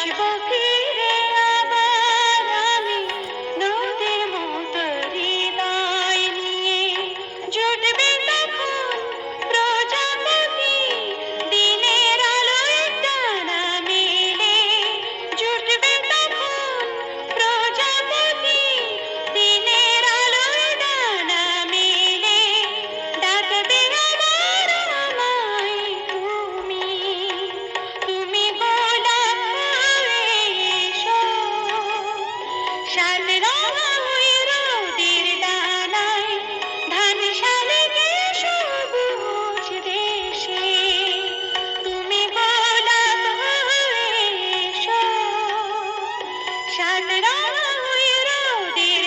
আসবো ফিরে আবার আমি নদীর মতো হৃদয় নিয়ে। জুটবে তখন প্রজাপতি দিনের আলোয় ডানা মেলে। জুটবে তখন প্রজাপতি দিনের আলোয় ডানা মেলে। ডাকবে আবার আমায় তুমি, তুমি গোলাপ হয়ে এসো। সাত রঙা হয়ে রোদের ডানায় ধান শালিকে সবুজ দেশে। তুমি গোলাপ হয়ে এসো। সাত রঙা হয়ে রোদের